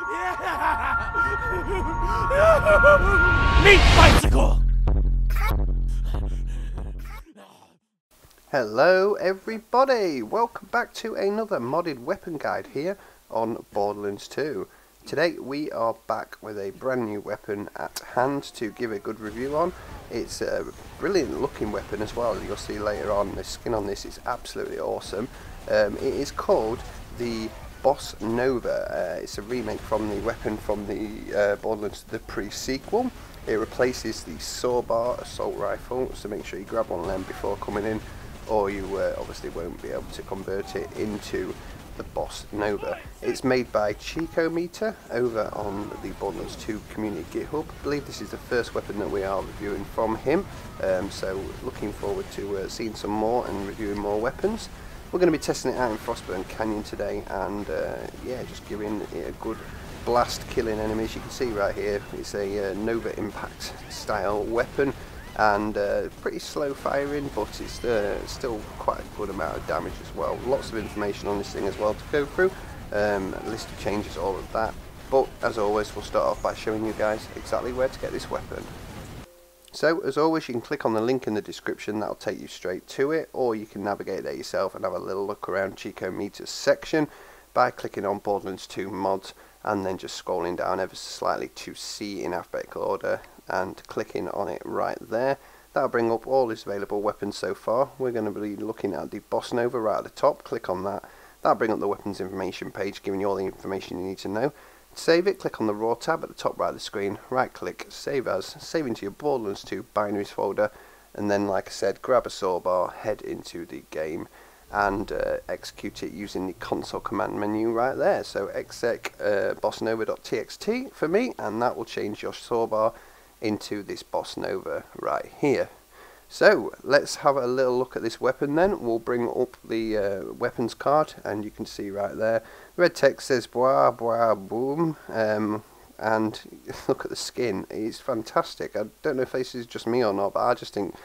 Meat bicycle! Hello everybody, welcome back to another modded weapon guide here on Borderlands 2. Today we are back with a brand new weapon at hand to give a good review on. It's a brilliant looking weapon as well, you'll see later on. The skin on this is absolutely awesome. It is called the Boss Nova. It's a remake from the weapon from the Borderlands the pre-sequel. It replaces the sawbar assault rifle, so make sure you grab one of them before coming in, or you obviously won't be able to convert it into the Boss Nova. It's made by Checometer over on the Borderlands 2 community GitHub. I believe this is the first weapon that we are reviewing from him, so looking forward to seeing some more and reviewing more weapons. We're going to be testing it out in Frostburn Canyon today, and yeah, just giving it a good blast, killing enemies. You can see right here it's a Nova Impact style weapon, and pretty slow firing, but it's still quite a good amount of damage as well. Lots of information on this thing as well to go through, list of changes, all of that. But as always, we'll start off by showing you guys exactly where to get this weapon. So as always, you can click on the link in the description, that'll take you straight to it, or you can navigate there yourself and have a little look around Checometer's section by clicking on Borderlands 2 mods and then just scrolling down ever so slightly to see in alphabetical order and clicking on it right there. That'll bring up all his available weapons so far. We're going to be looking at the Boss Nova right at the top. Click on that. That'll bring up the weapons information page, giving you all the information you need to know. To save it, click on the Raw tab at the top right of the screen, right click, save as, save into your Borderlands 2 binaries folder, and then like I said, grab a sawbar, head into the game and execute it using the console command menu right there. So exec bossnova.txt for me, and that will change your sawbar into this Boss Nova right here. So let's have a little look at this weapon then. We'll bring up the weapons card, and you can see right there red text says BWAAAAA, and look at the skin, it's fantastic. I don't know if this is just me or not, but I just think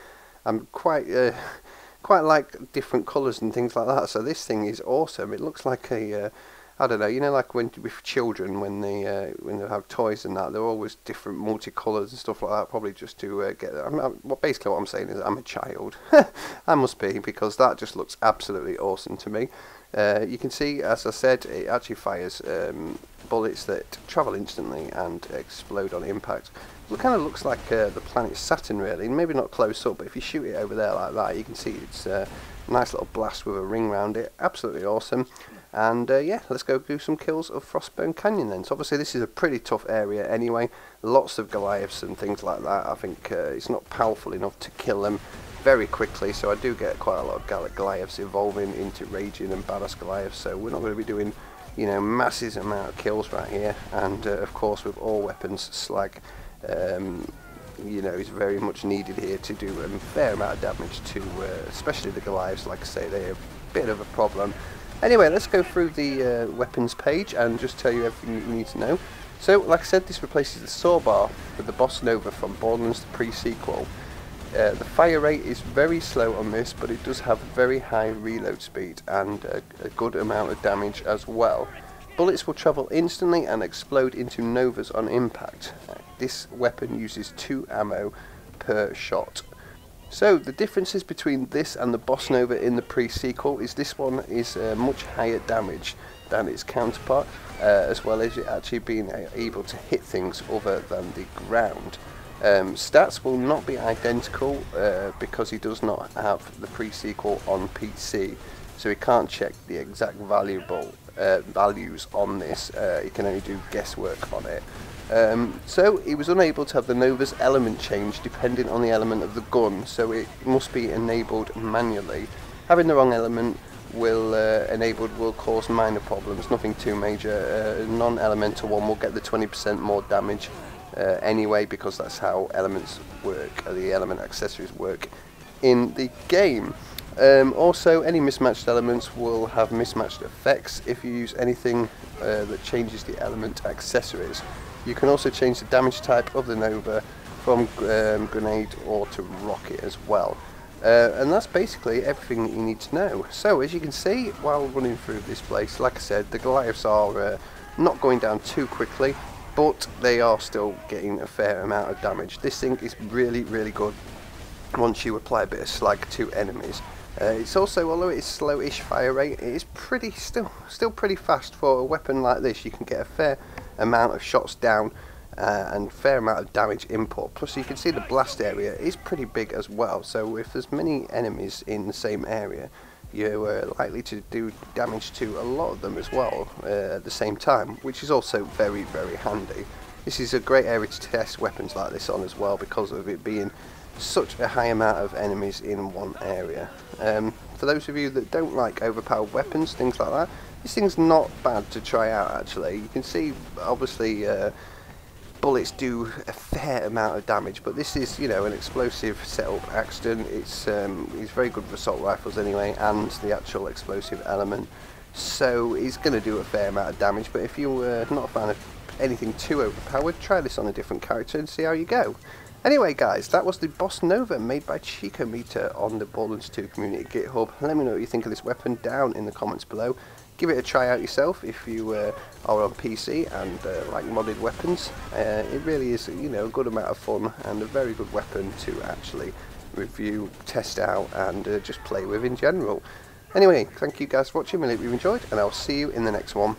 I'm quite like different colours and things like that. So this thing is awesome. It looks like a I don't know, you know, like when with children when they have toys and that, they're always different multicolours and stuff like that, probably just to get. Basically what I'm saying is I'm a child. I must be, because that just looks absolutely awesome to me. You can see, as I said, it actually fires bullets that travel instantly and explode on impact. It kind of looks like the planet Saturn, really. Maybe not close up, but if you shoot it over there like that, you can see it's a nice little blast with a ring around it. Absolutely awesome. And yeah, let's go do some kills of Frostburn Canyon then. So obviously this is a pretty tough area anyway. Lots of Goliaths and things like that. I think it's not powerful enough to kill them very quickly, so I do get quite a lot of Goliaths evolving into raging and badass Goliaths. So we're not going to be doing, you know, massive amount of kills right here. And of course, with all weapons, slag, you know, is very much needed here to do a fair amount of damage to, especially the Goliaths. Like I say, they're a bit of a problem. Anyway, let's go through the weapons page and just tell you everything you need to know. So, like I said, this replaces the sawbar with the Boss Nova from Borderlands the pre-sequel. The fire rate is very slow on this, but it does have very high reload speed and a good amount of damage as well. Bullets will travel instantly and explode into Novas on impact. This weapon uses 2 ammo per shot. So the differences between this and the Boss Nova in the pre-sequel is this one is much higher damage than its counterpart, as well as it actually being able to hit things other than the ground. Stats will not be identical because he does not have the pre-sequel on PC, so he can't check the exact values on this. He can only do guesswork on it. So he was unable to have the Nova's element change depending on the element of the gun, so it must be enabled manually. Having the wrong element will cause minor problems, nothing too major. Non-elemental one will get the 20% more damage anyway, because that's how elements work, the element accessories work in the game. Also, any mismatched elements will have mismatched effects if you use anything that changes the element accessories. You can also change the damage type of the Nova from grenade or to rocket as well. And that's basically everything that you need to know. So as you can see while running through this place, like I said, the Goliaths are not going down too quickly, but they are still getting a fair amount of damage. This thing is really, really good once you apply a bit of slag to enemies. It's also, although it's slowish fire rate, it is still pretty fast for a weapon like this. You can get a fair amount of shots down and fair amount of damage input. Plus you can see the blast area is pretty big as well, so if there's many enemies in the same area, you're likely to do damage to a lot of them as well at the same time, which is also very, very handy. This is a great area to test weapons like this on as well, because of it being such a high amount of enemies in one area. For those of you that don't like overpowered weapons, things like that, this thing's not bad to try out actually. You can see obviously bullets do a fair amount of damage, but this is, you know, an explosive setup accident. It's very good for assault rifles anyway, and the actual explosive element, so it's going to do a fair amount of damage. But if you're not a fan of anything too overpowered, try this on a different character and see how you go. Anyway guys, that was the Boss Nova made by Checometer on the Borderlands 2 community GitHub. Let me know what you think of this weapon down in the comments below. Give it a try out yourself if you are on PC and like modded weapons. It really is, you know, a good amount of fun and a very good weapon to actually review, test out and just play with in general. Anyway, thank you guys for watching, I hope you enjoyed, and I'll see you in the next one.